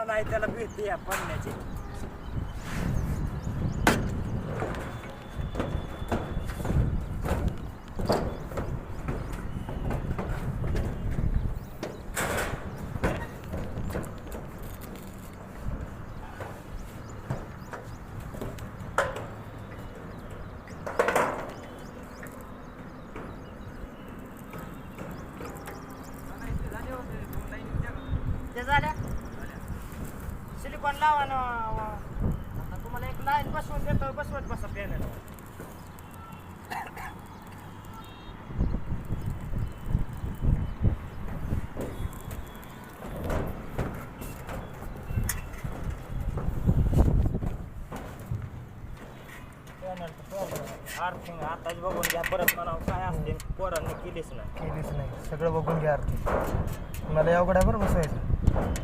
नाही त्याला भीती या पडण्याची. ते झाल्या सिलिकॉन लावा ना. आता तुम्हाला एक लाईन बसवून देतो, बसवत बसा पॅनल. आर्थिंग आताच बघून घ्या, परत म्हणावं काय असते पोरांनी केलीच नाही. केलीच नाही, सगळं बघून घ्या आरती. मला अवघड आहे बरं बसवायचं.